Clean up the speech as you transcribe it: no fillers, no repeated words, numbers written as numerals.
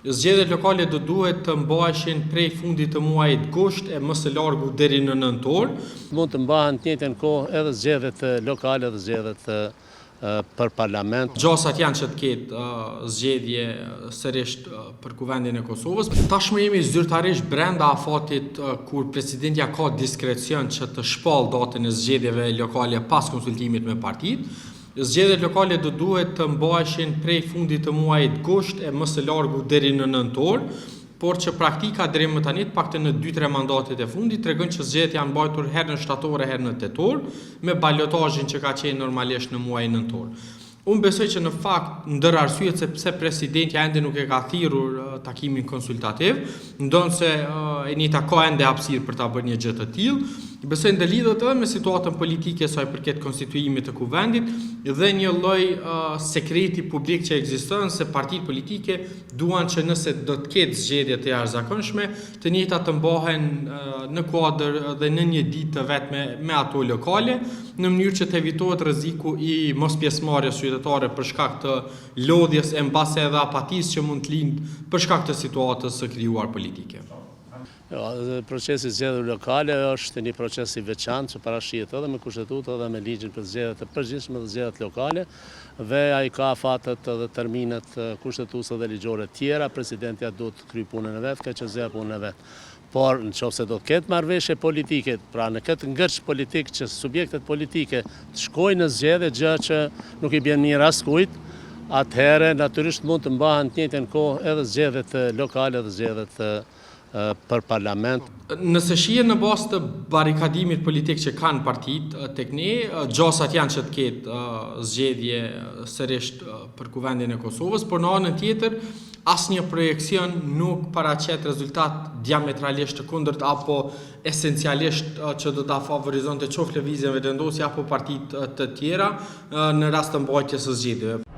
Zgjedhjet lokale do duhet të mbaheshin prej fundit të muajit gusht e më së largu deri në nëntor. Mund të mbahen të njëjtën kohë edhe zgjedhjet lokale dhe zgjedhjet për parlament. Gjasat janë që të ketë zgjedhje sërish për kuvendin e Kosovës. Tashmë jemi zyrtarisht brenda afatit kur presidentja ka diskrecion që të shpall datën e zgjedhjeve lokale pas konsultimit me partitë. Zgjedhjet lokale do duhet të mbaheshin prej fundit të muajit gusht e më së largu deri në nëntor, por që praktika deri më tani paktën në 2-3 mandatet e fundit tregon që zgjedhjet janë mbajtur herë në shtator e herë në tetor, me balotazhin që ka qenë normalisht në muajin nëntor. Unë besoj që në fakt ndër arsyet se pse presidentja ende nuk e ka thirrur takimin konsultativ, ndonse e njëjta ka ende hapësirë për ta bërë një gjë të tillë. Besoj ndërlidhet edhe me situatën politike sa i përket konstituimit të kuvendit dhe një lloj sekreti publik që ekziston se partitë politike duan që nëse do të ketë zgjedhje të jashtëzakonshme, të njëjtat të mbahen në kuadër dhe në një ditë të vetme me ato lokale, në mënyrë që të evitohet rreziku i mospjesëmarrjes qytetare për shkak të lodhjes e mbase edhe apatisë që mund të lindë për shkak të situatës së krijuar politike. Procesi zgjedhjeve lokale është një proces i veçantë që parashihet edhe me kushtetutë edhe me ligjin për zgjedhjet e përgjithshme dhe zgjedhjet lokale dhe ai ka afatet dhe terminet kushtetuese dhe ligjore tjera. Presidentja duhet të kryejë punën e vet, ka që zgjedh punën e vet. Por nëse do të ketë marrëveshje politike, pra në këtë ngërç politik që subjektet politike të shkojnë në zgjedhje, gjë që nuk i bën mirë askujt, atëherë natyrisht mund të mbahen të njëjtën kohë edhe zgjedhjet lokale dhe zgjedhjet për parlament. Nëse shihen në bazë të barikadimit politik që kanë partitë tek ne, gjasat janë që të ketë zgjedhje sërish për kuvendin e Kosovës, por në anën tjetër asnjë projekcion nuk paraqet rezultat diametralisht të kundërt apo esencialisht që do ta favorizonte qoftë lëvizjen vendosje apo partitë të tjera në rast të mbajtjes së zgjedhjeve.